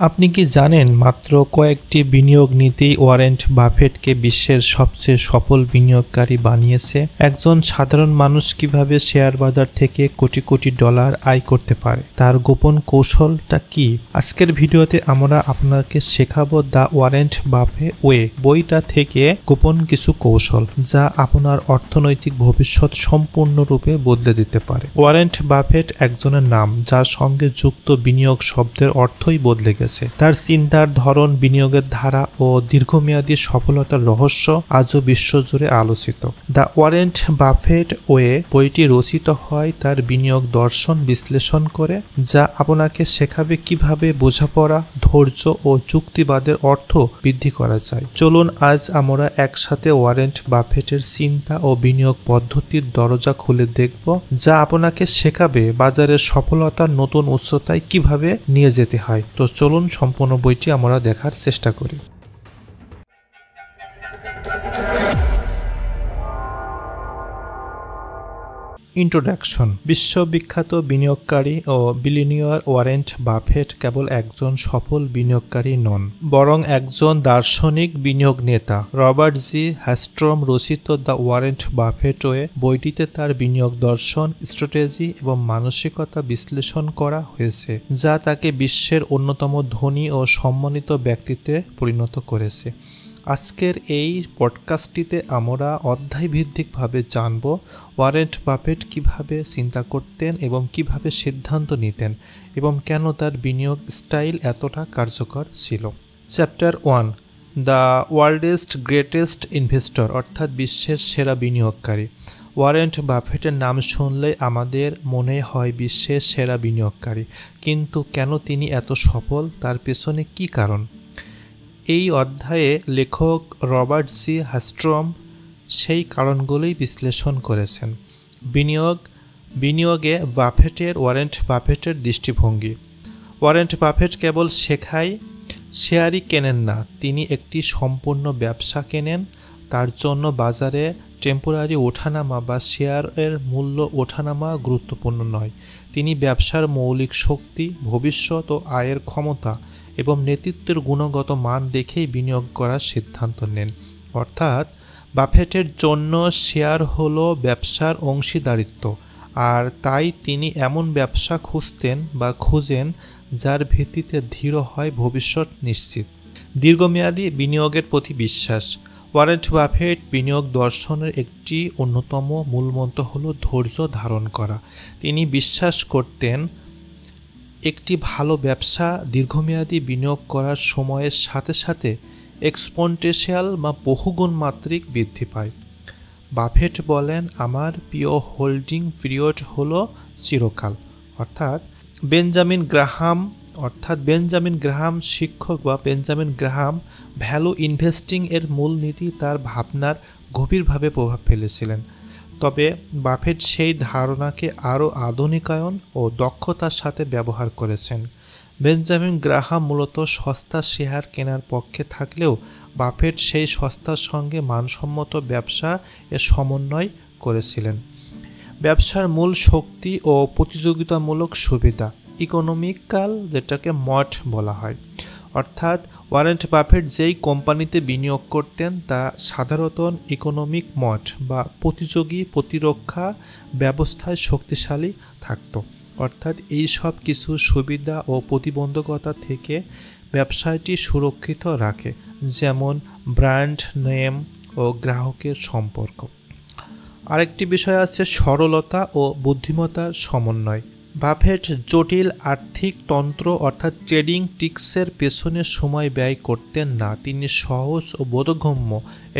আপনি কি জানেন মাত্র কয়েকটি বিনিয়োগ নীতিই ওয়ারেন বাফেটকে বিশ্বের সবচেয়ে সফল বিনিয়োগকারী বানিয়েছে? একজন সাধারণ মানুষ কিভাবে শেয়ার বাজার থেকে কোটি কোটি ডলার আয় করতে পারে, তার গোপন কৌশলটা কি? আজকের ভিডিওতে আমরা আপনাকে শেখাবো দ্য ওয়ারেন বাফেট ওয়ে বইটা থেকে গোপন কিছু কৌশল যা আপনার অর্থনৈতিক ভবিষ্যৎ সম্পূর্ণরূপে বদলে দিতে পারে। ওয়ারেন বাফেট একজনের নাম যার সঙ্গে যুক্ত বিনিয়োগ শব্দের অর্থই বদলে গেছে। তার চিন্তার ধরন, বিনিয়োগের ধারা ও দীর্ঘমেয়াদী সফলতার রহস্য আজও বিশ্বজুড়ে আলোচিত। দ্য ওয়ারেন বাফেট ওয়ে বইটি রচিত হয় তার বিনিয়োগ দর্শন বিশ্লেষণ করে, যা আপনাকে শেখাবে কিভাবে বোঝাপড়া, ধৈর্য ও যুক্তিবাদের অর্থ বৃদ্ধি করা যায়। চলুন আজ আমরা একসাথে ওয়ারেন বাফেটের চিন্তা ও বিনিয়োগ পদ্ধতির দরজা খুলে দেখব, যা আপনাকে শেখাবে বাজারের সফলতার নতুন উচ্চতায় কিভাবে নিয়ে যেতে হয়। তো চলুন সম্পূর্ণ বইটি আমরা দেখার চেষ্টা করি। ইন্ট্রোডাকশন। বিশ্ববিখ্যাত বিনিয়োগকারী ও বিলিয়নিয়ার ওয়ারেন বাফেট কেবল একজন সফল বিনিয়োগকারী নন, বরং একজন দার্শনিক বিনিয়োগ নেতা। রবার্ট জি হ্যাস্ট্রম রচিত দ্য ওয়ারেন বাফেট ওয়ে বইটিতে তার বিনিয়োগ দর্শন, স্ট্র্যাটেজি এবং মানসিকতা বিশ্লেষণ করা হয়েছে, যা তাকে বিশ্বের অন্যতম ধনী ও সম্মানিত ব্যক্তিত্বে পরিণত করেছে। আজকের এই পডকাস্টটিতে আমরা অধ্যায়ভিত্তিকভাবে জানব ওয়ারেন বাফেট কিভাবে চিন্তা করতেন এবং কিভাবে সিদ্ধান্ত নিতেন এবং কেন তার বিনিয়োগ স্টাইল এতটা কার্যকর ছিল। Chapter 1, the world's greatest investor, অর্থাৎ বিশ্বের সেরা বিনিয়োগকারী। ওয়ারেন বাফেটের নাম শুনলেই আমাদের মনে হয় বিশ্বের সেরা বিনিয়োগকারী, কিন্তু কেন তিনি এত সফল, তার পেছনে কী কারণ? এই অধ্যায়ে লেখক রবার্ট জি হ্যাস্ট্রম সেই কারণগুলোই বিশ্লেষণ করেছেন। বিনিয়োগে ওয়ারেন বাফেটের দৃষ্টিভঙ্গি। ওয়ারেন বাফেট কেবল শেয়ারই কেনেন না, তিনি একটি সম্পূর্ণ ব্যবসা কেনেন। তার জন্য বাজারে টেম্পোরারি ওঠানামা বা শেয়ারের মূল্য ওঠানামা গুরুত্বপূর্ণ নয়। তিনি ব্যবসার মৌলিক শক্তি, ভবিষ্যৎ ও আয়ের ক্ষমতা এবং নেতৃত্বের গুণগত মান দেখেই বিনিয়োগ করার সিদ্ধান্ত নেন। অর্থাৎ বাফেটের জন্য শেয়ার হলো ব্যবসার অংশীদারিত্ব, আর তাই তিনি এমন ব্যবসা খুঁজেন যার ভিত্তিতে দৃঢ় হয় ভবিষ্যৎ নিশ্চিত। দীর্ঘমেয়াদী বিনিয়োগের প্রতি বিশ্বাস। ওয়ারেন বাফেট বিনিয়োগ দর্শনের একটি অন্যতম মূলমন্ত্র হলো ধৈর্য ধারণ করা। তিনি বিশ্বাস করতেন একটি ভালো ব্যবসা দীর্ঘমেয়াদী বিনিয়োগ করার সময়ের সাথে সাথে এক্সপোনেনশিয়াল বা বহুগুণ মাত্রিক বৃদ্ধি পায়। বাফেট বলেন, আমার প্রিয় হোল্ডিং পিরিয়ড হলো চিরকাল। অর্থাৎ বেঞ্জামিন গ্রাহাম শিক্ষক বা বেঞ্জামিন গ্রাহাম ভ্যালু ইনভেস্টিং এর মূলনীতি তার ভাবনার গভীরভাবে প্রভাব ফেলেছিলেন। তবে বাফেট সেই ধারণাকে আরও আধুনিকায়ন ও দক্ষতার সাথে ব্যবহার করেছেন। বেঞ্জামিন গ্রাহাম মূলত সস্তা শেয়ার কেনার পক্ষে থাকলেও বাফেট সেই সস্তার সঙ্গে মানসম্মত ব্যবসা এর সমন্বয় করেছিলেন। ব্যবসার মূল শক্তি ও প্রতিযোগিতামূলক সুবিধা, ইকোনমিক্যাল, যেটাকে মট বলা হয়। অর্থাৎ ওয়ারেন বাফেট যেই কোম্পানিতে বিনিয়োগ করতেন তা সাধারণত ইকোনমিক মট বা প্রতিযোগী প্রতিরক্ষা ব্যবস্থায় শক্তিশালী থাকত। অর্থাৎ এই সব কিছু সুবিধা ও প্রতিবন্ধকতা থেকে ব্যবসায়টি সুরক্ষিত রাখে, যেমন ব্র্যান্ড নেম ও গ্রাহকের সম্পর্ক। আরেকটি বিষয় আছে সরলতা ও বুদ্ধিমত্তার সমন্বয়। বাফেট জটিল আর্থিক তন্ত্র অর্থাৎ ট্রেডিং ট্রিক্সের পেছনে সময় ব্যয় করতেন না। তিনি সহজ ও বোধগম্য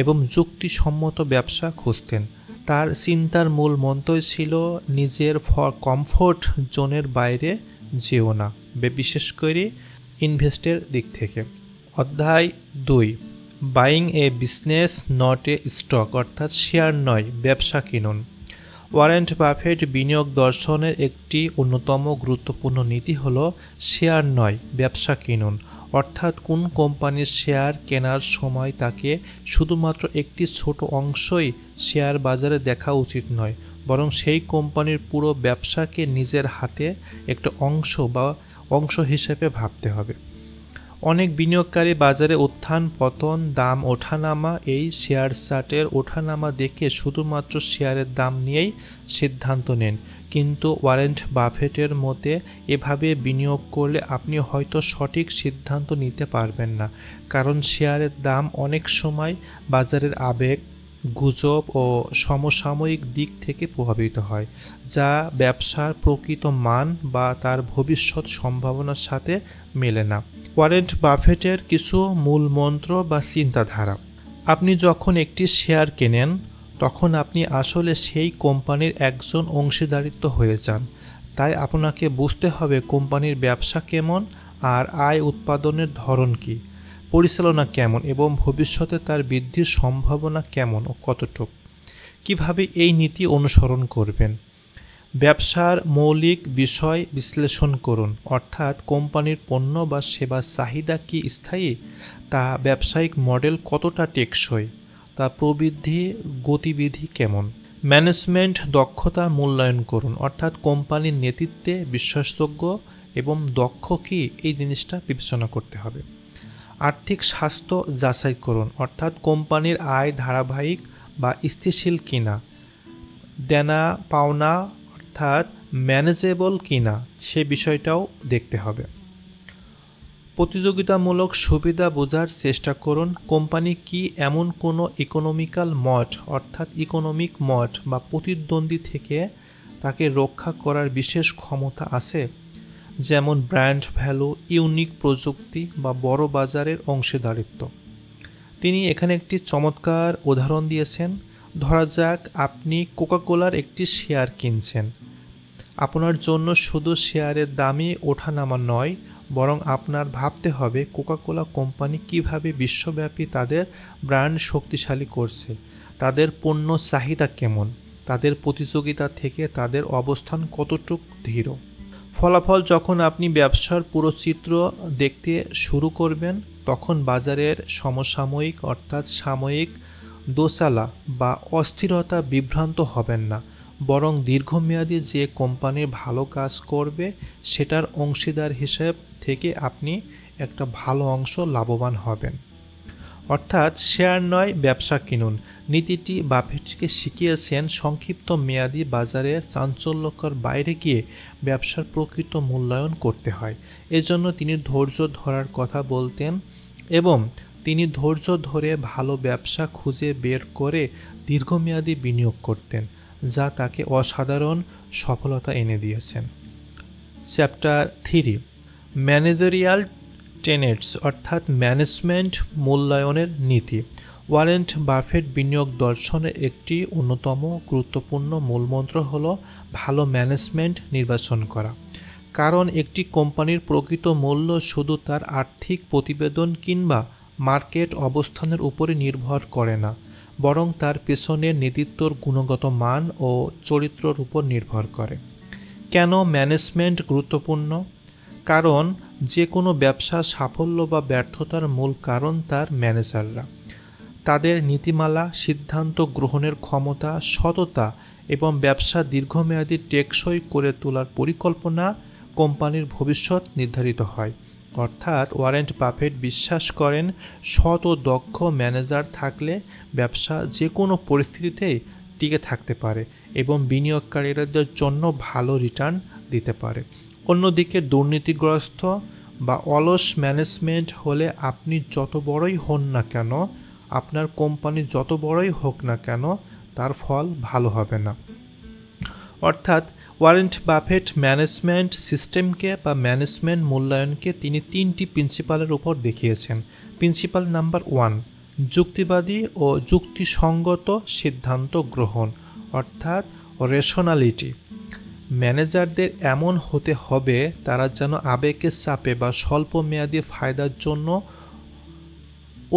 এবং যুক্তিসম্মত ব্যবসা খুঁজতেন। তার চিন্তার মূল মন্ত্রই ছিল নিজের কমফোর্ট জোনের বাইরে যেও না, বিশেষ করে ইনভেস্টের দিক থেকে। অধ্যায় 2, buying a business not a stock, অর্থাৎ শেয়ার নয় ব্যবসা কিনুন। ওয়ারেন বাফেট বিনিয়োগ দর্শনের একটি অন্যতম গুরুত্বপূর্ণ নীতি হলো শেয়ার নয় ব্যবসা কিনুন। অর্থাৎ কোন কোম্পানির শেয়ার কেনার সময় তাকে শুধুমাত্র একটি ছোট অংশই শেয়ার বাজারে দেখা উচিত নয়, বরং সেই কোম্পানির পুরো ব্যবসাকে নিজের হাতে একটা অংশ হিসেবে ভাবতে হবে। অনেক বিনিয়োগকারী বাজারে উত্থান পতন, দাম ওঠানামা, এই শেয়ার চার্টের ওঠানামা দেখে শুধুমাত্র শেয়ারের দাম নিয়েই সিদ্ধান্ত নেন। কিন্তু ওয়ারেন বাফেটের মতে এভাবে বিনিয়োগ করলে আপনি হয়তো সঠিক সিদ্ধান্ত নিতে পারবেন না, কারণ শেয়ারের দাম অনেক সময় বাজারের আবেগ, গুজব ও সমসাময়িক দিক থেকে প্রভাবিত হয়, যা ব্যবসার প্রকৃত মান বা তার ভবিষ্যৎ সম্ভাবনার সাথে মেলে না। ওয়ারেন বাফেটের কিছু মূল মন্ত্র বা চিন্তাধারা। আপনি যখন একটি শেয়ার কেনেন তখন আপনি আসলে সেই কোম্পানির একজন অংশীদারিত্ব হয়ে যান। তাই আপনাকে বুঝতে হবে কোম্পানির ব্যবসা কেমন, আর আয় উৎপাদনের ধরন কী, পরিচালনা কেমন এবং ভবিষ্যতে তার বৃদ্ধির সম্ভাবনা কেমন ও কতটুকু। কিভাবে এই নীতি অনুসরণ করবেন? ব্যবসার মৌলিক বিষয় বিশ্লেষণ করুন, অর্থাৎ কোম্পানির পণ্য বা সেবার চাহিদা কি স্থায়ী, তা ব্যবসায়িক মডেল কতটা টেকসই, তা প্রবৃদ্ধি গতিবিধি কেমন। ম্যানেজমেন্ট দক্ষতা মূল্যায়ন করুন, অর্থাৎ কোম্পানির নেতৃত্বে বিশ্বাসযোগ্য এবং দক্ষ কি, এই জিনিসটা বিবেচনা করতে হবে। আর্থিক স্বাস্থ্য যাচাই করুন, অর্থাৎ কোম্পানির আয় ধারাবাহিক বা স্থিতিশীল কিনা, দেনা পাওনা অর্থাৎ ম্যানেজেবল কিনা, সে বিষয়টাও দেখতে হবে। প্রতিযোগিতামূলক সুবিধা বোঝার চেষ্টা করুন, কোম্পানি কি এমন কোনো ইকোনমিক্যাল মড অর্থাৎ ইকোনমিক মড বা প্রতিদ্বন্দ্বী থেকে তাকে রক্ষা করার বিশেষ ক্ষমতা আছে, যেমন ব্র্যান্ড ভ্যালু, ইউনিক প্রযুক্তি বা বড় বাজারের অংশীদারিত্ব। তিনি এখানে একটি চমৎকার উদাহরণ দিয়েছেন। ধরা যাক আপনি কোকাকোলার একটি শেয়ার কিনছেন। আপনার জন্য শুধু শেয়ারের দামই ওঠানামা নয়, বরং আপনার ভাবতে হবে কোকাকোলা কোম্পানি কিভাবে বিশ্বব্যাপী তাদের ব্র্যান্ড শক্তিশালী করছে, তাদের পণ্য চাহিদা কেমন, তাদের প্রতিযোগিতা থেকে তাদের অবস্থান কতটুকু দৃঢ়। ফলাফল যখন আপনি ব্যবসার পুরো চিত্র দেখতে শুরু করবেন, তখন বাজারের সমসাময়িক অর্থাৎ সাময়িক দোচালা বা অস্থিরতা বিভ্রান্ত হবেন না, বরং দীর্ঘমেয়াদী যে কোম্পানির ভালো কাজ করবে সেটার অংশীদার হিসেব থেকে আপনি একটা ভালো অংশ লাভবান হবেন। অর্থাৎ শেয়ার নয়, ব্যবসা কিনুন নীতিটি বাফেটকে শিখিয়েছেন সংক্ষিপ্ত মেয়াদী বাজারের চাঞ্চল্যকর বাইরে গিয়ে ব্যবসার প্রকৃত মূল্যায়ন করতে হয়। এজন্য তিনি ধৈর্য ধরার কথা বলতেন এবং তিনি ধৈর্য ধরে ভালো ব্যবসা খুঁজে বের করে দীর্ঘমেয়াদী বিনিয়োগ করতেন, যা তাকে অসাধারণ সফলতা এনে দিয়েছেন। চ্যাপ্টার 3, ম্যানেজারিয়াল টেনেটস অর্থাৎ ম্যানেজমেন্ট মূল্যায়নের নীতি। ওয়ারেন বাফেট বিনিয়োগ দর্শনের একটি অন্যতম গুরুত্বপূর্ণ মূলমন্ত্র হল ভালো ম্যানেজমেন্ট নির্বাচন করা, কারণ একটি কোম্পানির প্রকৃত মূল্য শুধু তার আর্থিক প্রতিবেদন কিংবা মার্কেট অবস্থানের উপরে নির্ভর করে না, বরং তার পেছনের নেতৃত্বর গুণগত মান ও চরিত্রের উপর নির্ভর করে। কেন ম্যানেজমেন্ট গুরুত্বপূর্ণ? কারণ যে কোনো ব্যবসার সাফল্য বা ব্যর্থতার মূল কারণ তার ম্যানেজাররা। তাদের নীতিমালা, সিদ্ধান্ত গ্রহণের ক্ষমতা, সততা এবং ব্যবসা দীর্ঘমেয়াদী টেকসই করে তোলার পরিকল্পনা কোম্পানির ভবিষ্যৎ নির্ধারিত হয়। অর্থাৎ ওয়ারেন বাফেট বিশ্বাস করেন সৎ ও দক্ষ ম্যানেজার থাকলে ব্যবসা যে কোনো পরিস্থিতিতেই টিকে থাকতে পারে এবং বিনিয়োগকারীদের জন্য ভালো রিটার্ন দিতে পারে। অন্যদিকে দুর্নীতিগ্রস্ত বা অলস ম্যানেজমেন্ট হলে আপনি যত বড়ই হন না কেন, আপনার কোম্পানি যত বড়ই হোক না কেন, তার ফল ভালো হবে না। অর্থাৎ ওয়ারেন বাফেট ম্যানেজমেন্ট সিস্টেমকে বা ম্যানেজমেন্ট মূল্যায়নকে তিনি 3টি প্রিন্সিপালের উপর দেখিয়েছেন। প্রিন্সিপাল নাম্বার 1, যুক্তিবাদী ও যুক্তিসঙ্গত সিদ্ধান্ত গ্রহণ অর্থাৎ রেশনালিটি। ম্যানেজারদের এমন হতে হবে তারা যেন আবেগের চাপে বা স্বল্পমেয়াদী ফায়দার জন্য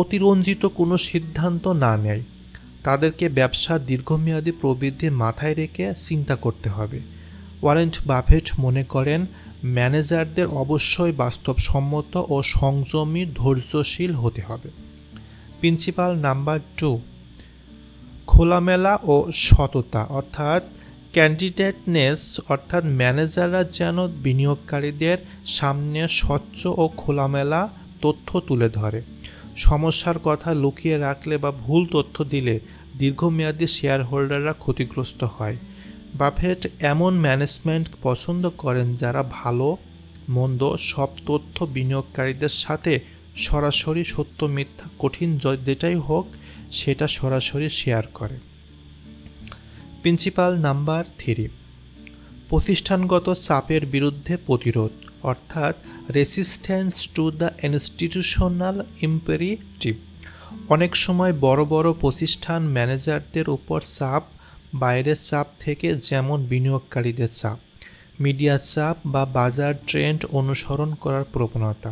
অতিরঞ্জিত কোনো সিদ্ধান্ত না নেয়। তাদেরকে ব্যবসার দীর্ঘমেয়াদী প্রবৃদ্ধি মাথায় রেখে চিন্তা করতে হবে। ওয়ারেন বাফেট মনে করেন ম্যানেজারদের অবশ্যই বাস্তবসম্মত ও সংযমী ধৈর্যশীল হতে হবে। প্রিন্সিপাল নাম্বার 2, খোলামেলা ও সততা অর্থাৎ ক্যান্ডিডেটনেস, অর্থাৎ ম্যানেজাররা যেন বিনিয়োগকারীদের সামনে স্বচ্ছ ও খোলামেলা তথ্য তুলে ধরে। সমস্যার কথা লুকিয়ে রাখলে বা ভুল তথ্য দিলে দীর্ঘমেয়াদী শেয়ার হোল্ডাররা ক্ষতিগ্রস্ত হয়। বাফেট এমন ম্যানেজমেন্ট পছন্দ করেন যারা ভালো মন্দ সব তথ্য বিনিয়োগকারীদের সাথে সরাসরি সত্য মিথ্যা কঠিন যেটাই হোক সেটা সরাসরি শেয়ার করে। প্রিন্সিপাল নাম্বার 3, প্রতিষ্ঠানগত চাপের বিরুদ্ধে প্রতিরোধ, অর্থাৎ resistance to the institutional imperative. অনেক সময় বড় বড় প্রতিষ্ঠান ম্যানেজারদের উপর চাপ, বাইরের চাপ থেকে, যেমন বিনিয়োগকারীদের চাপ, মিডিয়া চাপ বা বাজার ট্রেন্ড অনুসরণ করার প্রবণতা।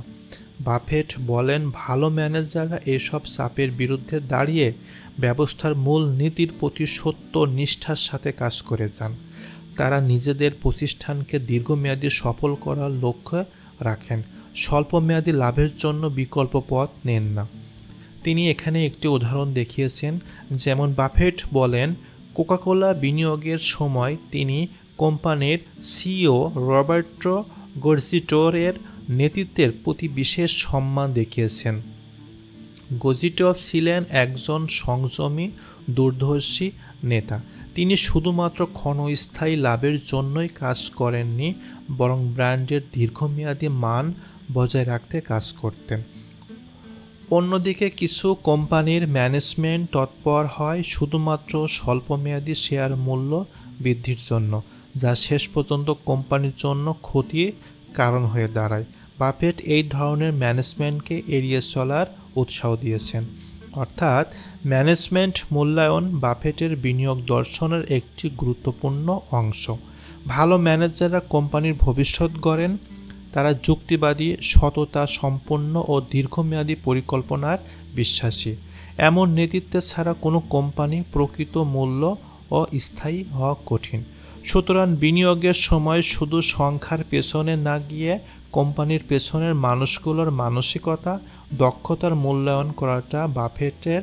বাফেট বলেন ভালো ম্যানেজাররা এসব চাপের বিরুদ্ধে দাঁড়িয়ে ব্যবস্থার মূল নীতির প্রতি সত্য নিষ্ঠার সাথে কাজ করে যান। তারা নিজেদের প্রতিষ্ঠানকে দীর্ঘমেয়াদী সফল করার লক্ষ্য রাখেন, স্বল্পমেয়াদী লাভের জন্য বিকল্প পথ নেন না। তিনি এখানে একটি উদাহরণ দেখিয়েছেন, যেমন বাফেট বলেন কোকাকোলা বিনিয়োগের সময় তিনি কোম্পানির সিইও রবার্টো গজিটোরের নেতৃত্বের প্রতি বিশেষ সম্মান দেখিয়েছেন। গজিটো ছিলেন একজন সংযমী দূরদর্শী নেতা। তিনি শুধুমাত্র ক্ষণস্থায়ী লাভের জন্যই কাজ করেননি, বরং ব্র্যান্ডের দীর্ঘমেয়াদী মান বজায় রাখতে কাজ করতেন। অন্যদিকে কিছু কোম্পানির ম্যানেজমেন্ট তৎপর হয় শুধুমাত্র স্বল্পমেয়াদী শেয়ার মূল্য বৃদ্ধির জন্য, যা শেষ পর্যন্ত কোম্পানির জন্য ক্ষতির কারণ হয়ে দাঁড়ায়। বাফেট এই ধরনের ম্যানেজমেন্টকে এড়িয়ে চলার উৎসাহ দিয়েছেন। অর্থাৎ ম্যানেজমেন্ট মূল্যায়ন বাফেটের বিনিয়োগ দর্শনের একটি গুরুত্বপূর্ণ অংশ। ভালো ম্যানেজাররা কোম্পানির ভবিষ্যৎ গড়েন। তারা যুক্তিবাদী, সততা সম্পন্ন ও দীর্ঘমেয়াদী পরিকল্পনার বিশ্বাসী। এমন নেতৃত্ব ছাড়া কোনো কোম্পানি প্রকৃত মূল্য ও স্থায়ী হওয়া কঠিন। সুতরাং বিনিয়োগের সময় শুধু সংখ্যার পেছনে না গিয়ে কোম্পানির পেছনের মানুষগুলোর মানসিকতা, দক্ষতার মূল্যায়ন করাটা বাফেটের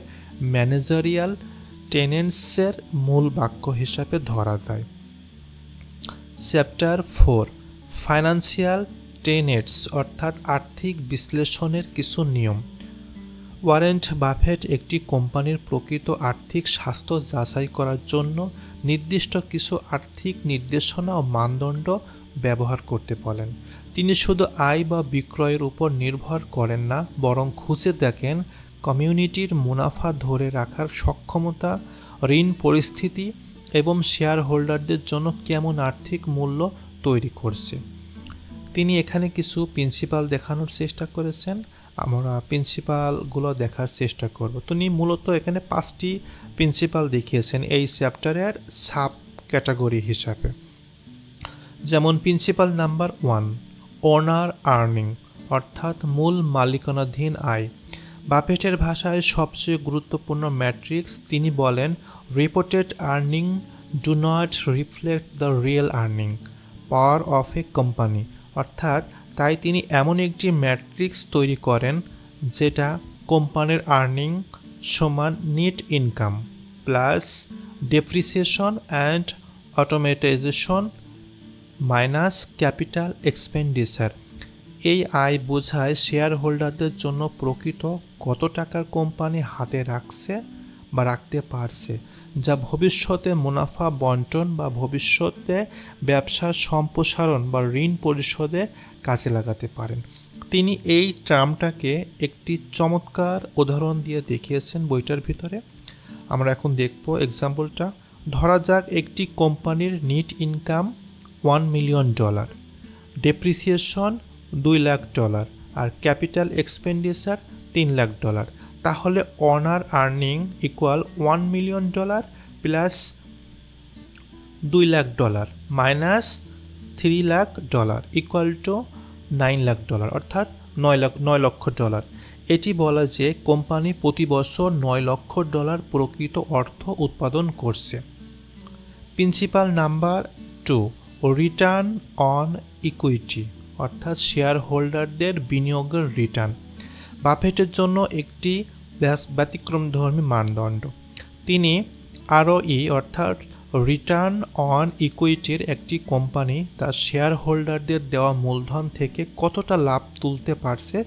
ম্যানেজারিয়াল টেনেন্সের মূল বাক্য হিসাবে ধরা যায়। চ্যাপ্টার 4, ফাইন্যান্সিয়াল টেনেটস, অর্থাৎ আর্থিক বিশ্লেষণের কিছু নিয়ম। ওয়ারেন বাফেট একটি কোম্পানির প্রকৃত আর্থিক স্বাস্থ্য যাচাই করার জন্য নির্দিষ্ট কিছু আর্থিক নির্দেশনা ও মানদণ্ড ব্যবহার করতে বলেন। তিনি শুধু আয় বা বিক্রয়ের উপর নির্ভর করেন না, বরং খুঁজে দেখেন কমিউনিটির মুনাফা ধরে রাখার সক্ষমতা, ঋণ পরিস্থিতি এবং শেয়ার হোল্ডারদের জন্য কেমন আর্থিক মূল্য তৈরি করছে। তিনি এখানে কিছু প্রিন্সিপাল দেখানোর চেষ্টা করেছেন। আমরা প্রিন্সিপালগুলো দেখার চেষ্টা করব। তিনি মূলত এখানে 5টি প্রিন্সিপাল দেখিয়েছেন এই চ্যাপ্টারের সাব ক্যাটাগরি হিসাবে। যেমন প্রিন্সিপাল নাম্বার 1, ওনার আর্নিং, অর্থাৎ মূল মালিকানাধীন আয়। বাফেটের ভাষায় সবচেয়ে গুরুত্বপূর্ণ ম্যাট্রিক্স। তিনি বলেন reported earning do not reflect the real earning power of a company. অর্থাৎ তাই তিনি এমন একটি ম্যাট্রিক্স তৈরি করেন যেটা কোম্পানির আর্নিং সমান net income plus depreciation and automatization minus capital expenditure. এই আয় বোঝায় শেয়ার হোল্ডারদের জন্য প্রকৃত কত টাকার কোম্পানি হাতে রাখছে বা রাখতে পারছে, যা ভবিষ্যতে মুনাফা বন্টন বা ভবিষ্যতে ব্যবসার সম্প্রসারণ বা ঋণ পরিশোধে কাজে লাগাতে পারেন। তিনি এই টার্মটাকে একটি চমৎকার উদাহরণ দিয়ে দেখিয়েছেন বইটার ভিতরে। আমরা এখন দেখব এক্সাম্পলটা। ধরা যাক একটি কোম্পানির net income $1 million, depreciation $2 lakh আর ক্যাপিটাল এক্সপেন্ডিচার $3 লাখ। তাহলে owner earning equal $1 million plus $2 lakh minus $3 lakh equal to $9 lakh, অর্থাৎ $9 লক্ষ। এটি বলা যে কোম্পানি প্রতি বছর $9 লক্ষ প্রকৃত অর্থ উৎপাদন করছে। Principal number 2, return on equity, অর্থাৎ শেয়ার হোল্ডারদের বিনিয়োগের রিটার্ন। বাফেটের জন্য একটি ব্যতিক্রমধর্মী মানদণ্ড। তিনি ROE অর্থাৎ রিটার্ন অন ইকুইটির একটি কোম্পানি তার শেয়ার হোল্ডারদের দেওয়া মূলধন থেকে কতটা লাভ তুলতে পারছে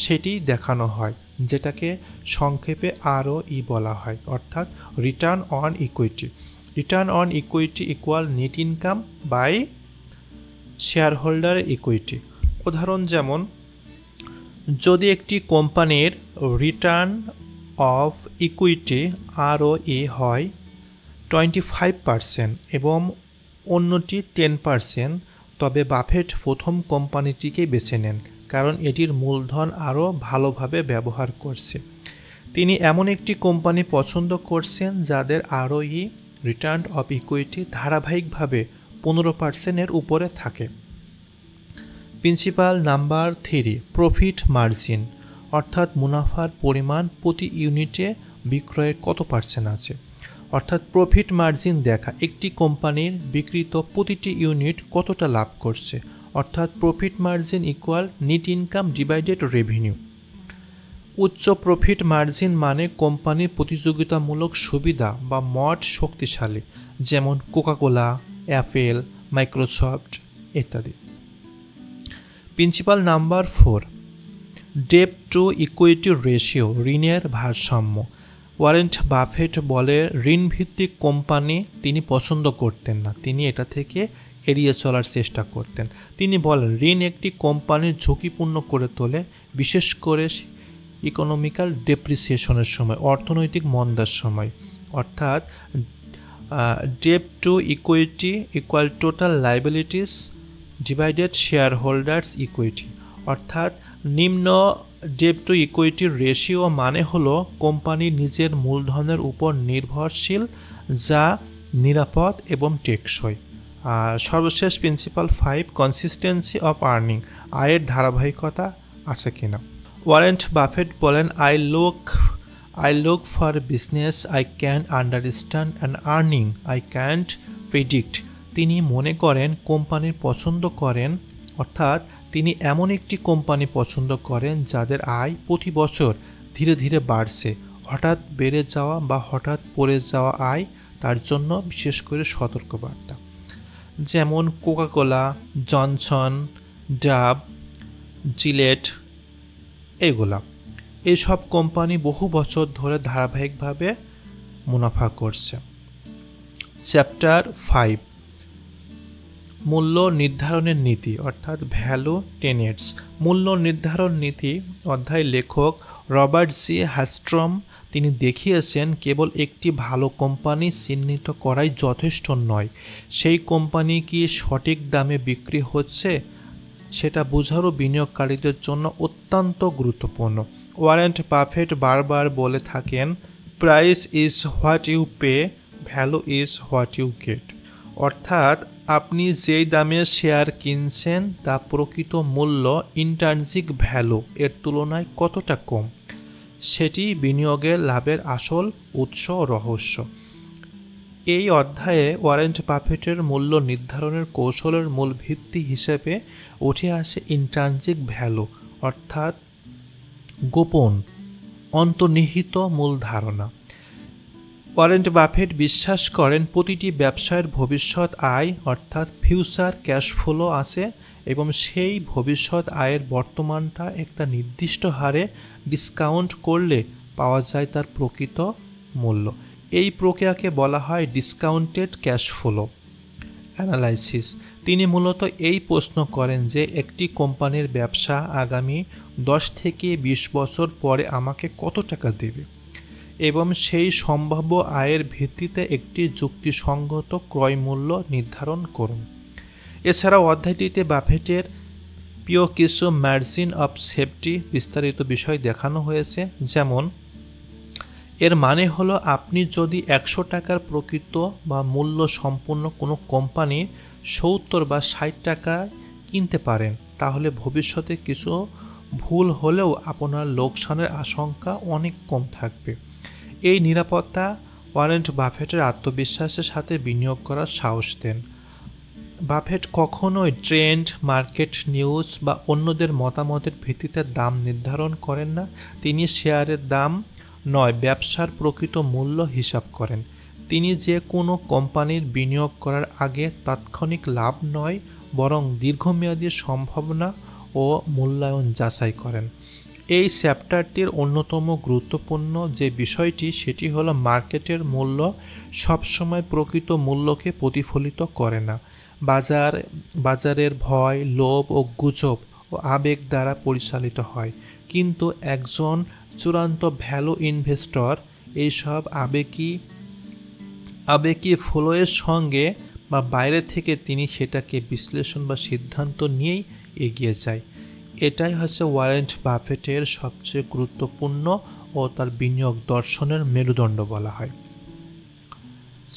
সেটি দেখানো হয়, যেটাকে সংক্ষেপে ROE বলা হয়, অর্থাৎ return on equity. Return on equity equal net income by share holder equity. উদাহরণ যেমন, যদি একটি কোম্পানির রিটার্ন অফ ইকুইটি ROE হয় 25% এবং অন্যটি 10%, তবে বাফেট প্রথম কোম্পানিটিকে বেছে নেন, কারণ এটির মূলধন আরও ভালোভাবে ব্যবহার করছে। তিনি এমন একটি কোম্পানি পছন্দ করছেন যাদের ROE রিটার্ন অফ ইকুইটি ধারাবাহিকভাবে 15%-এর উপরে থাকে। প্রিন্সিপাল নাম্বার 3, প্রফিট মার্জিন, অর্থাৎ মুনাফার পরিমাণ প্রতি ইউনিটে বিক্রয়ের কত পার্সেন্ট আছে। অর্থাৎ প্রফিট মার্জিন দেখা একটি কোম্পানির বিক্রিত প্রতিটি ইউনিট কতটা লাভ করছে, অর্থাৎ profit margin equal net income divided revenue. উচ্চ প্রফিট মার্জিন মানে কোম্পানির প্রতিযোগিতামূলক সুবিধা বা মড শক্তিশালী, যেমন কোকাকোলা, অ্যাপেল, মাইক্রোসফট ইত্যাদি। Principal number 4, debt to equity ratio, ঋণের ভারসাম্য। ওয়ারেন বাফেট বলে ঋণভিত্তিক কোম্পানি তিনি পছন্দ করতেন না, তিনি এটা থেকে এড়িয়ে চলার চেষ্টা করতেন। তিনি বলেন ঋণ একটি কোম্পানির ঝুঁকিপূর্ণ করে তোলে, বিশেষ করে ইকোনমিক্যাল ডেপ্রিসিয়েশনের সময়, অর্থনৈতিক মন্দার সময়। অর্থাৎ debt to equity equal total liabilities divided share holders equity. অর্থাৎ নিম্ন ডেট টু ইকুইটির রেশিও মানে হলো কোম্পানি নিজের মূলধনের উপর নির্ভরশীল, যা নিরাপদ এবং টেকসই। আর সর্বশেষ প্রিন্সিপাল 5, কনসিস্টেন্সি অফ আর্নিং, আয়ের ধারাবাহিকতা আছে কিনা। ওয়ারেন বাফেট বলেন I look for business I can understand and earning I can't predict. তিনি মনে করেন কোম্পানির পছন্দ করেন, অর্থাৎ তিনি এমন একটি কোম্পানি পছন্দ করেন যাদের আয় প্রতি বছর ধীরে ধীরে বাড়ছে। হঠাৎ বেড়ে যাওয়া বা হঠাৎ পড়ে যাওয়া আয় তার জন্য বিশেষ করে সতর্কবার্তা। যেমন কোকাকোলা, জনসন, ডাব, জিলেট, এইসব কোম্পানি বহু বছর ধরে ধারাবাহিকভাবে মুনাফা করছে। চ্যাপ্টার 5, মূল্য নির্ধারণের নীতি, অর্থাৎ ভ্যালু টেনেটস। মূল্য নির্ধারণ নীতি অধ্যায় লেখক রবার্ট জি হ্যাস্ট্রম তিনি দেখিয়েছেন কেবল একটি ভালো কোম্পানি চিহ্নিত করাই যথেষ্ট নয়, সেই কোম্পানি কি সঠিক দামে বিক্রি হচ্ছে সেটা বোঝারও বিনিয়োগকারীদের জন্য অত্যন্ত গুরুত্বপূর্ণ। ওয়ারেন বাফেট বারবার বলে থাকেন price is what you pay, value is what you get. অর্থাৎ আপনি যেই দামে শেয়ার কিনছেন তা প্রকৃত মূল্য, ইন্ট্রিনসিক ভ্যালু এর তুলনায় কতটা কম, সেটি বিনিয়োগের লাভের আসল উৎস রহস্য। এই অধ্যায়ে ওয়ারেন বাফেটের মূল্য নির্ধারণের কৌশলের মূল ভিত্তি হিসেবে উঠে আসে ইন্ট্রিনসিক ভ্যালু, অর্থাৎ গোপন অন্তর্নিহিত মূল ধারণা। ওয়ারেন বাফেট বিশ্বাস করেন প্রতিটি ব্যবসায়ের ভবিষ্যৎ আয়, অর্থাৎ ফিউচার ক্যাশ ফ্লো আছে এবং সেই ভবিষ্যৎ আয়ের বর্তমানটা একটা নির্দিষ্ট হারে ডিসকাউন্ট করলে পাওয়া যায় তার প্রকৃত মূল্য। এই প্রক্রিয়াকে বলা হয় ডিসকাউন্টেড ক্যাশ ফ্লো অ্যানালাইসিস। তিনি মূলত এই প্রশ্ন করেন যে একটি কোম্পানির ব্যবসা আগামী 10 থেকে 20 বছর পরে আমাকে কত টাকা দেবে এবং সেই সম্ভাব্য আয়ের ভিত্তিতে একটি যুক্তিসঙ্গত ক্রয় মূল্য নির্ধারণ করুন। এছাড়াও অধ্যায়টিতে বাফেটের প্রিয় কিছু মার্জিন অফ সেফটি বিস্তারিত বিষয় দেখানো হয়েছে। যেমন এর মানে হলো আপনি যদি 100 টাকার প্রকৃত বা মূল্য সম্পন্ন কোনো কোম্পানির 70 বা 60 টাকায় কিনতে পারেন, তাহলে ভবিষ্যতে কিছু ভুল হলেও আপনার লোকসানের আশঙ্কা অনেক কম থাকবে। এই নিরাপত্তা ওয়ারেন বাফেটের আত্মবিশ্বাসের সাথে বিনিয়োগ করার সাহস দেন। বাফেট কখনোই ট্রেন্ড, মার্কেট নিউজ বা অন্যদের মতামতের ভিত্তিতে দাম নির্ধারণ করেন না। তিনি শেয়ারের দাম নয়, ব্যবসার প্রকৃত মূল্য হিসাব করেন। তিনি যে কোনো কোম্পানির বিনিয়োগ করার আগে তাৎক্ষণিক লাভ নয়, বরং দীর্ঘমেয়াদী সম্ভাবনা ও মূল্যায়ন যাচাই করেন। এই চ্যাপ্টারটির অন্যতম গুরুত্বপূর্ণ যে বিষয়টি সেটি হলো মার্কেটের মূল্য সবসময় প্রকৃত মূল্যকে প্রতিফলিত করে না। বাজারের ভয়, লোভ ও গুজব ও আবেগ দ্বারা পরিচালিত হয়, কিন্তু একজন চূড়ান্ত ভ্যালু ইনভেস্টর এইসব আবেগী ফ্লোয়ের সঙ্গে বা বাইরে থেকে তিনি সেটাকে বিশ্লেষণ বা সিদ্ধান্ত নিয়েই এগিয়ে যায়। এটাই হচ্ছে ওয়ারেন বাফেটের সবচেয়ে গুরুত্বপূর্ণ ও তার বিনিয়োগ দর্শনের মেরুদণ্ড বলা হয়।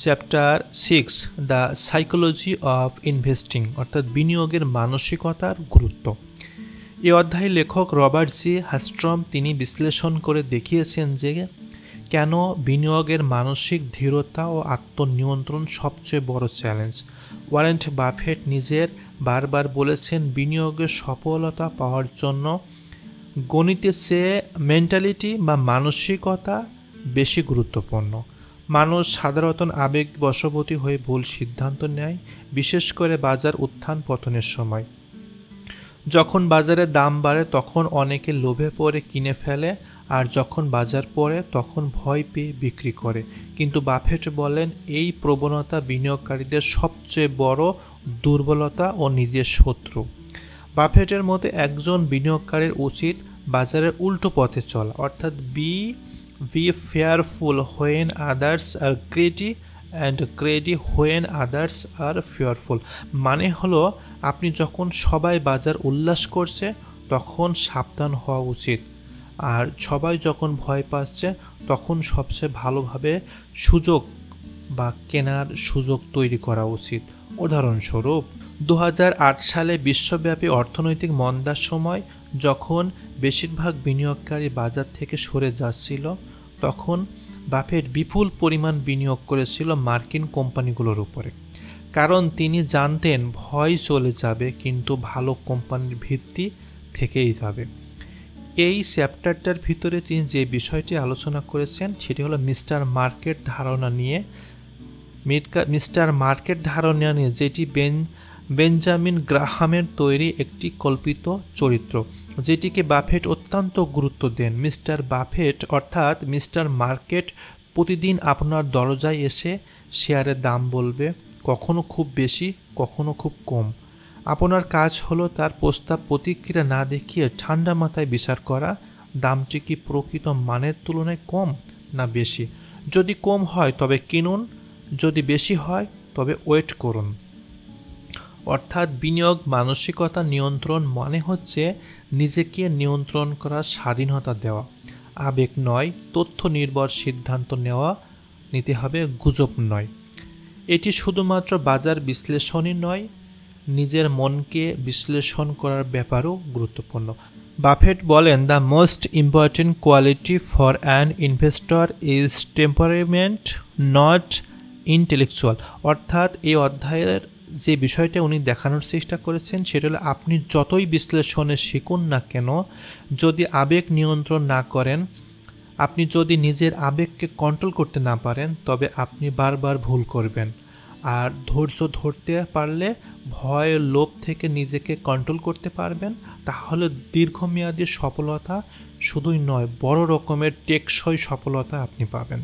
Chapter 6, the psychology of investing, অর্থাৎ বিনিয়োগের মানসিকতার গুরুত্ব। এই অধ্যায়ে লেখক রবার্ট জি হ্যাস্ট্রম তিনি বিশ্লেষণ করে দেখিয়েছেন যে কেন বিনিয়োগের মানসিক দৃঢ়তা ও আত্মনিয়ন্ত্রণ সবচেয়ে বড় চ্যালেঞ্জ। ওয়ারেন বাফেট নিজের বারবার বলেছেন, বিনিয়োগের সফলতা পাওয়ার জন্য গণিতের চেয়ে মেন্টালিটি বা মানসিকতা বেশি গুরুত্বপূর্ণ। মানুষ সাধারণত আবেগ বশবর্তী হয়ে ভুল সিদ্ধান্ত নেয়, বিশেষ করে বাজার উত্থান পতনের সময়। যখন বাজারে দাম বাড়ে তখন অনেকে লোভে পড়ে কিনে ফেলে, আর যখন বাজার পড়ে তখন ভয় পেয়ে বিক্রি করে। কিন্তু বাফেট বলেন, এই প্রবণতা বিনিয়োগকারীদের সবচেয়ে বড় দুর্বলতা ও নিজের শত্রু। বাফেটের মতে একজন বিনিয়োগকারীর উচিত বাজারের উল্টো পথে চলা, অর্থাৎ be fearful when others are greedy and greedy when others are fearful. মানে হলো, আপনি যখন সবাই বাজার উল্লাস করছে তখন সাবধান হওয়া উচিত, আর সবাই যখন ভয় পাচ্ছে তখন সবচেয়ে ভালোভাবে সুযোগ বা কেনার সুযোগ তৈরি করা উচিত। উদাহরণস্বরূপ 2008 সালে বিশ্বব্যাপী অর্থনৈতিক মন্দার সময় যখন বেশিরভাগ বিনিয়োগকারী বাজার থেকে সরে যাচ্ছিল, তখন বাফেট বিপুল পরিমাণ বিনিয়োগ করেছিল মার্কিন কোম্পানিগুলোর উপরে, কারণ তিনি জানতেন ভয় চলে যাবে কিন্তু ভালো কোম্পানির ভিত্তি থেকেই যাবে। এই চ্যাপ্টারটার ভিতরে তিনি যে বিষয়টি আলোচনা করেছেন সেটি হলো মিস্টার মার্কেট ধারণা নিয়ে, যেটি বেঞ্জামিন গ্রাহামের তৈরি একটি কল্পিত চরিত্র, যেটিকে বাফেট অত্যন্ত গুরুত্ব দেন। মিস্টার বাফেট অর্থাৎ মিস্টার মার্কেট প্রতিদিন আপনার দরজায় এসে শেয়ারের দাম বলবে, কখনো খুব বেশি, কখনো খুব কম। আপনার কাজ হলো তার প্রস্তাব প্রতিক্রিয়া না দেখিয়ে ঠান্ডা মাথায় বিচার করা, দামটি কি প্রকৃত মানের তুলনায় কম না বেশি। যদি কম হয় তবে কিনুন, যদি বেশি হয় তবে ওয়েট করুন। অর্থাৎ বিনিয়োগ মানসিকতা নিয়ন্ত্রণ মানে হচ্ছে নিজেকে নিয়ন্ত্রণ করার স্বাধীনতা দেওয়া, আবেগ নয়, তথ্য নির্ভর সিদ্ধান্ত নিতে হবে, গুজব নয়। এটি শুধুমাত্র বাজার বিশ্লেষণই নয়, নিজের মনকে বিশ্লেষণ করার ব্যাপারও গুরুত্বপূর্ণ। বাফেট বলেন, the most important quality for an investor is temperament, not intellectual. অর্থাৎ এই অধ্যায়ের যে বিষয়টা উনি দেখানোর চেষ্টা করেছেন সেটা হলো, আপনি যতই বিশ্লেষণে শিখুন না কেন, যদি আবেগ নিয়ন্ত্রণ না করেন, আপনি যদি নিজের আবেগকে কন্ট্রোল করতে না পারেন, তবে আপনি বারবার ভুল করবেন। আর ধৈর্য ধরতে পারলে, ভয় লোভ থেকে নিজেকে কন্ট্রোল করতে পারবেন, তাহলে দীর্ঘমেয়াদী সফলতা শুধুই নয়, বড় রকমের টেকসই সফলতা আপনি পাবেন।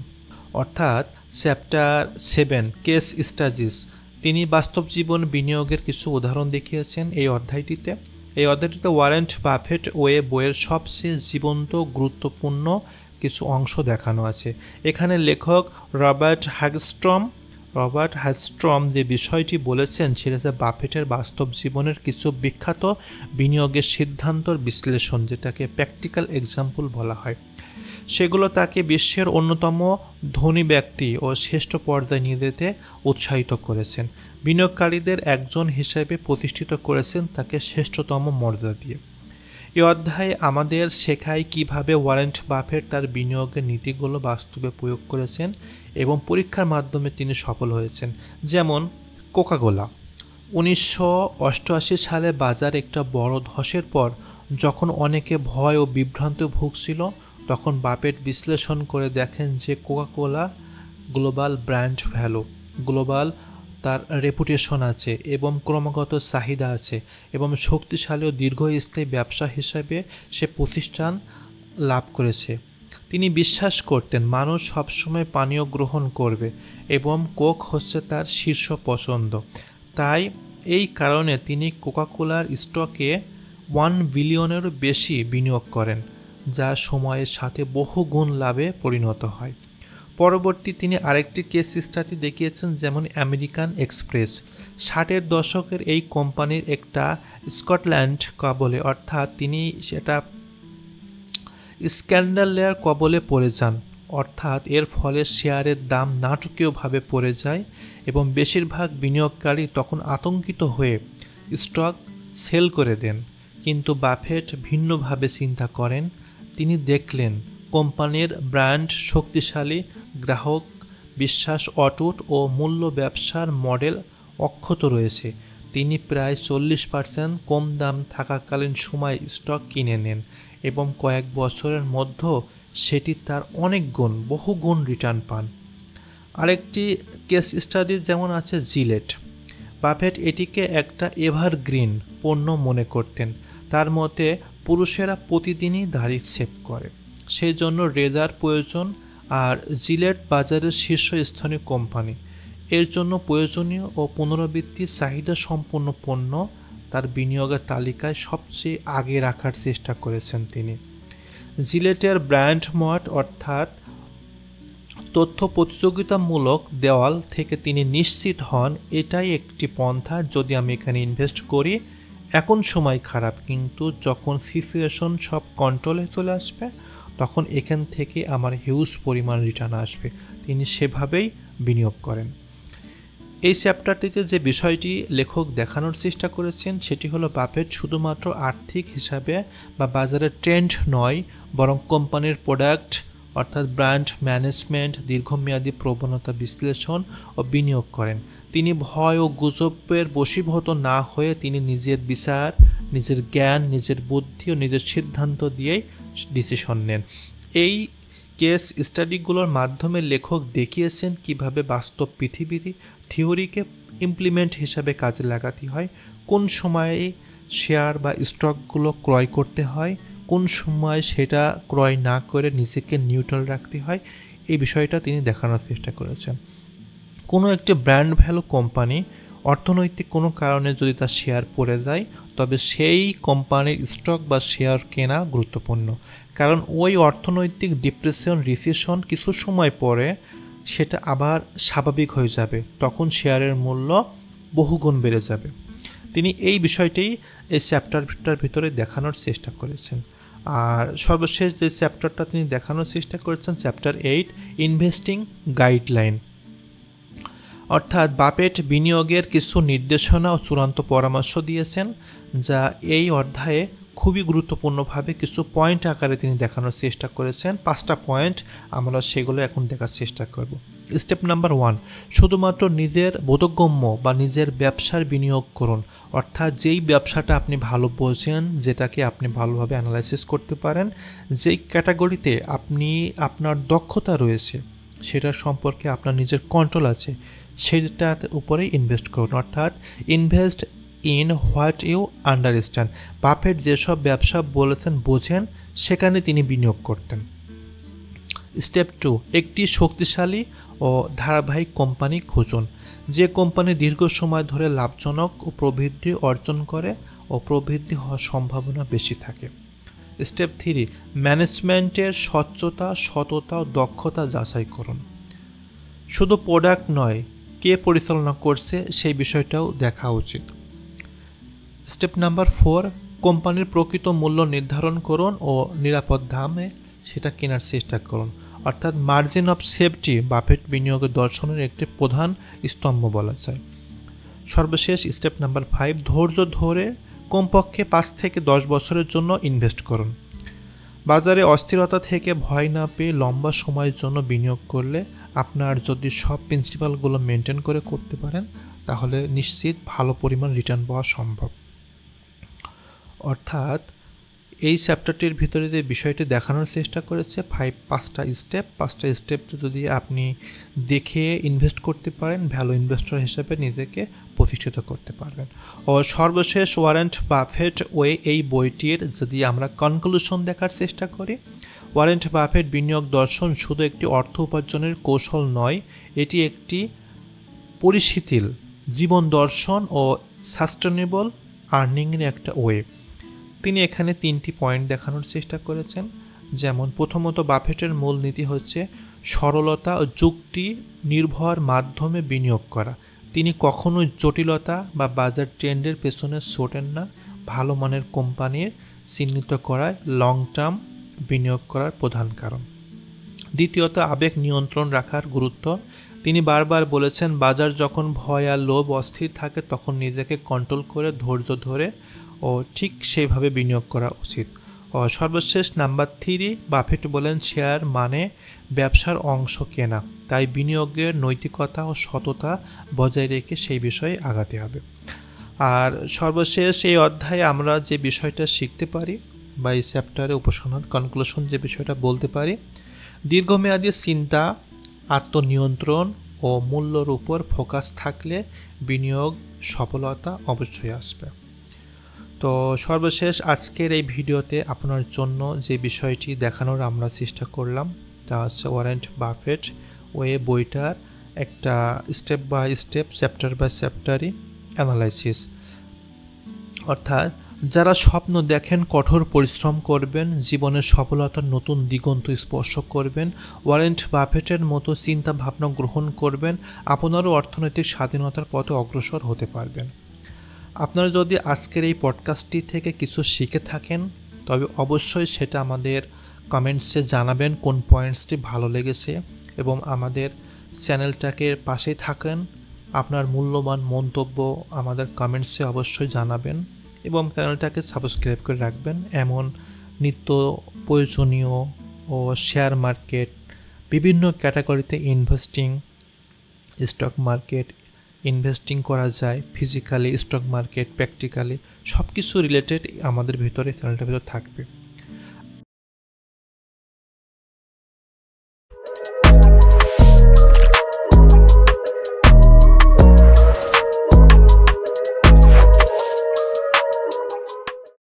অর্থাৎ চ্যাপ্টার 7, কেস স্টাডিজ, তিনি বাস্তব জীবন বিনিয়োগের কিছু উদাহরণ দেখিয়েছেন এই অধ্যায়টিতে। ওয়ারেন বাফেট বইয়ের সবচেয়ে জীবন্ত গুরুত্বপূর্ণ কিছু অংশ দেখানো আছে। এখানে লেখক রবার্ট হ্যাস্ট্রম যে বিষয়টি বলেছেন সেটা হচ্ছে বাফেটের বাস্তব জীবনের কিছু বিখ্যাত বিনিয়োগের সিদ্ধান্তর বিশ্লেষণ, যেটাকে প্র্যাকটিক্যাল এক্সাম্পল বলা হয়। সেগুলো তাকে বিশ্বের অন্যতম ধনী ব্যক্তি ও শ্রেষ্ঠ পর্যায়ে নিয়ে যেতে উৎসাহিত করেছেন। বিনিয়োগকারীদের একজন হিসেবে প্রতিষ্ঠিত করেছেন তাকে শ্রেষ্ঠতম মর্যাদা দিয়ে। এই অধ্যায়ে আমাদের শেখায় কিভাবে ওয়ারেন বাফেট তার বিনিয়োগের নীতিগুলো বাস্তবে প্রয়োগ করেছেন এবং পরীক্ষার মাধ্যমে তিনি সফল হয়েছেন। যেমন কোকাকোলা 1988 সালে বাজার একটা বড় ধসের পর যখন অনেকে ভয় ও বিভ্রান্তি ভুগছিল, তখন বাফেট বিশ্লেষণ করে দেখেন যে Coca Cola global brand value, global তার রেপুটেশন আছে এবং ক্রমাগত চাহিদা আছে এবং শক্তিশালী ও দীর্ঘস্থায়ী ব্যবসা হিসাবে সে প্রতিষ্ঠান লাভ করেছে। তিনি বিশ্বাস করতেন মানুষ সবসময় পানীয় গ্রহণ করবে এবং কোক হচ্ছে তার শীর্ষ পছন্দ। তাই এই কারণে তিনি কোকাকোলার স্টকে 1 বিলিয়নেরও বেশি বিনিয়োগ করেন, যা সময়ের সাথে বহুগুণ লাভে পরিণত হয়। পরবর্তী তিনি আরেকটি কেস স্টাডি দেখিয়েছেন, যেমন আমেরিকান এক্সপ্রেস। 60-এর দশকের এই কোম্পানির একটা স্কটল্যান্ড কবলে, অর্থাৎ তিনি সেটা স্ক্যান্ডালের কবলে পড়ে যান, অর্থাৎ এর ফলে শেয়ারের দাম নাটকীয়ভাবে পড়ে যায় এবং বেশিরভাগ বিনিয়োগকারী তখন আতঙ্কিত হয়ে স্টক সেল করে দেন। কিন্তু বাফেট ভিন্নভাবে চিন্তা করেন। তিনি দেখলেন কোম্পানির ব্র্যান্ড শক্তিশালী, গ্রাহক বিশ্বাস অটুট ও মূল্য ব্যবসার মডেল অক্ষত রয়েছে। তিনি প্রায় 40% কম দাম থাকাকালীন সময় স্টক কিনে নেন এবং কয়েক বছরের মধ্যে সেটি তার বহুগুণ রিটার্ন পান। আরেকটি কেস স্টাডি যেমন আছে জিলেট। বাফেট এটিকে একটা এভারগ্রিন পণ্য মনে করতেন। তার মতে পুরুষেরা প্রতিদিনই দাড়ি শেভ করে, সেই জন্য রেজার প্রয়োজন, আর জিলেট বাজারের শীর্ষস্থানীয় কোম্পানি। এর জন্য প্রয়োজনীয় ও পুনরাবৃত্তি চাহিদা সম্পন্ন পণ্য তার বিনিয়োগের তালিকায় সবচেয়ে আগে রাখার চেষ্টা করেছেন তিনি। জিলেটের ব্র্যান্ড মট অর্থাৎ তথ্য প্রতিযোগিতামূলক দেওয়াল থেকে তিনি নিশ্চিত হন এটাই একটি পন্থা, যদি আমি এখানে ইনভেস্ট করি এখন সময় খারাপ, কিন্তু যখন সিচুয়েশন সব কন্ট্রোলে চলে আসবে তখন এখান থেকে আমার হিউজ পরিমাণ রিটার্ন আসবে। তিনি সেভাবেই বিনিয়োগ করেন। এই চ্যাপ্টারটিতে যে বিষয়টি লেখক দেখানোর চেষ্টা করেছেন সেটি হলো বাফেট শুধুমাত্র আর্থিক হিসাবে বা বাজারের ট্রেন্ড নয়, বরং কোম্পানির প্রোডাক্ট অর্থাৎ ব্র্যান্ড ম্যানেজমেন্ট, দীর্ঘমেয়াদী প্রবণতা বিশ্লেষণ ও বিনিয়োগ করেন। তিনি ভয় ও গুজবের বশীভূত না হয়ে তিনি নিজের বিচার, নিজের জ্ঞান, নিজের বুদ্ধি ও নিজের সিদ্ধান্ত দিয়েই ডিসিশন নেন। এই কেস স্টাডিগুলোর মাধ্যমে লেখক দেখিয়েছেন কিভাবে বাস্তব পৃথিবীর থিওরিকে ইমপ্লিমেন্ট হিসাবে কাজে লাগাতে হয়, কোন সময়ে শেয়ার বা স্টকগুলো ক্রয় করতে হয়, কোন সময় সেটা ক্রয় না করে নিজেকে নিউট্রাল রাখতে হয়। এই বিষয়টা তিনি দেখানোর চেষ্টা করেছেন। কোনো একটি ব্র্যান্ড ভ্যালু কোম্পানি অর্থনৈতিক কোনো কারণে যদি তার শেয়ার পড়ে যায়, তবে সেই কোম্পানির স্টক বা শেয়ার কেনা গুরুত্বপূর্ণ, কারণ ওই অর্থনৈতিক ডিপ্রেশন, রিসেশন কিছু সময় পরে সেটা আবার স্বাভাবিক হয়ে যাবে, তখন শেয়ারের মূল্য বহুগুণ বেড়ে যাবে। তিনি এই বিষয়টি এই চ্যাপ্টারটার ভিতরে দেখানোর চেষ্টা করেছেন। আর সর্বশেষ যে চ্যাপ্টারটা তিনি দেখানোর চেষ্টা করেছেন, চ্যাপ্টার 8, ইনভেস্টিং গাইডলাইন। অর্থাৎ বাফেট বিনিয়োগের কিছু নির্দেশনা ও চূড়ান্ত পরামর্শ দিয়েছেন, যা এই অধ্যায়ে খুবই গুরুত্বপূর্ণভাবে কিছু পয়েন্ট আকারে তিনি দেখানোর চেষ্টা করেছেন। 5টা পয়েন্ট, আমরা সেগুলো এখন দেখার চেষ্টা করব। স্টেপ নাম্বার 1, শুধুমাত্র নিজের বোধগম্য বা নিজের ব্যবসার বিনিয়োগ করুন। অর্থাৎ যেই ব্যবসাটা আপনি ভালো বোঝেন, যেটাকে আপনি ভালোভাবে অ্যানালাইসিস করতে পারেন, যেই ক্যাটাগরিতে আপনার দক্ষতা রয়েছে, সেটা সম্পর্কে আপনার নিজের কন্ট্রোল আছে, সেটার উপরেই ইনভেস্ট করুন। অর্থাৎ invest in what you understand. Buffett যেসব ব্যবসা বলেছেন বোঝেন, সেখানে তিনি বিনিয়োগ করতেন। স্টেপ 2, একটি শক্তিশালী ও ধারাবাহিক কোম্পানি খুঁজুন, যে কোম্পানি দীর্ঘ সময় ধরে লাভজনক ও প্রবৃদ্ধি অর্জন করে ও প্রবৃদ্ধি হওয়ার সম্ভাবনা বেশি থাকে। স্টেপ 3, ম্যানেজমেন্টের স্বচ্ছতা, সততা ও দক্ষতা যাচাই করুন। শুধু প্রোডাক্ট নয়, কে পরিচালনা করছে সেই বিষয়টাও দেখা উচিত। স্টেপ নাম্বার 4, কোম্পানির প্রকৃত মূল্য নির্ধারণ করুন ও নিরাপদ দামে সেটা কেনার চেষ্টা করুন। অর্থাৎ মার্জিন অফ সেফটি বাফেট বিনিয়োগের দর্শনের একটি প্রধান স্তম্ভ বলা যায়। সর্বশেষ স্টেপ নাম্বার 5, ধৈর্য ধরে কমপক্ষে 5 থেকে 10 বছরের জন্য ইনভেস্ট করুন। বাজারে অস্থিরতা থেকে ভয় না পেয়ে লম্বা সময়ের জন্য বিনিয়োগ করলে আপনার যদি সব প্রিন্সিপালগুলো মেনটেন করে করতে পারেন, তাহলে নিশ্চিত ভালো পরিমাণ রিটার্ন পাওয়া সম্ভব। অর্থাৎ এই চ্যাপ্টারটির ভিতরে যে বিষয়টি দেখানোর চেষ্টা করেছে পাঁচটা স্টেপ যদি আপনি দেখে ইনভেস্ট করতে পারেন, ভ্যালু ইনভেস্টর হিসেবে নিজেকে প্রতিষ্ঠিত করতে পারবেন। ও সর্বশেষ ওয়ারেন বাফেট ওয়ে, এই বইটির যদি আমরা কনক্লুশন দেখার চেষ্টা করি, ওয়ারেন বাফেট বিনিয়োগ দর্শন শুধু একটি অর্থ উপার্জনের কৌশল নয়, এটি একটি পরিশীল জীবন দর্শন ও সাস্টেনেবল আর্নিংয়ের একটা ওয়ে। তিনি এখানে 3টি পয়েন্ট দেখানোর চেষ্টা করেছেন। যেমন প্রথমত, বাফেটের মূল নীতি হচ্ছে সরলতা ও যুক্তি নির্ভর মাধ্যমে বিনিয়োগ করা। তিনি কখনোই জটিলতা বা বাজার ট্রেন্ডের পেছনে ছোটেন না। ভালো মানের কোম্পানির চিহ্নিত করায় লং টার্ম বিনিয়োগ করার প্রধান কারণ। দ্বিতীয়ত, আবেগ নিয়ন্ত্রণ রাখার গুরুত্ব। তিনি বারবার বলেছেন, বাজার যখন ভয় আর লোভ অস্থির থাকে তখন নিজেকে কন্ট্রোল করে ধৈর্য ধরে ও ঠিক সেইভাবে বিনিয়োগ করা উচিত। ও সর্বশেষ নাম্বার 3, বাফেট বলেন শেয়ার মানে ব্যবসার অংশ কেনা, তাই বিনিয়োগের নৈতিকতা ও সততা বজায় রেখে সেই বিষয়ে আগাতে হবে। আর সর্বশেষ এই অধ্যায়ে আমরা যে বিষয়টা শিখতে পারি বা এই চ্যাপ্টারে উপসংহার কনক্লুশন যে বিষয়টা বলতে পারি, দীর্ঘমেয়াদী চিন্তা, আত্মনিয়ন্ত্রণ ও মূল্যর উপর ফোকাস থাকলে বিনিয়োগ সফলতা অবশ্যই আসবে। তো সর্বশেষ আজকের এই ভিডিওতে আপনার জন্য যে বিষয়টি দেখানোর আমরা চেষ্টা করলাম তা হচ্ছে ওয়ারেন বাফেট ওয়ে বইটার একটা step by step, chapter by চ্যাপ্টারই অ্যানালাইসিস। অর্থাৎ যারা স্বপ্ন দেখেন, কঠোর পরিশ্রম করবেন, জীবনের সফলতার নতুন দিগন্ত স্পর্শ করবেন, ওয়ারেন বাফেটের মতো চিন্তা ভাবনা গ্রহণ করবেন, আপনারও অর্থনৈতিক স্বাধীনতার পথে অগ্রসর হতে পারবেন। আপনারা যদি আজকের এই পডকাস্টটি থেকে কিছু শিখে থাকেন তবে অবশ্যই সেটা আমাদের কমেন্টসে জানাবেন কোন পয়েন্টসটি ভালো লেগেছে, এবং আমাদের চ্যানেলটাকে পাশেই থাকেন। আপনার মূল্যবান মন্তব্য আমাদের কমেন্টসে অবশ্যই জানাবেন এবং চ্যানেলটাকে সাবস্ক্রাইব করে রাখবেন। এমন নিত্য প্রয়োজনীয় ও শেয়ার মার্কেট, বিভিন্ন ক্যাটাগরিতে ইনভেস্টিং, স্টক মার্কেট ইনভেস্টিং করা যায়, ফিজিক্যালি স্টক মার্কেট, প্র্যাকটিক্যালি সব কিছু রিলেটেড আমাদের ভিতরে চ্যানেলটার ভিতরে থাকবে।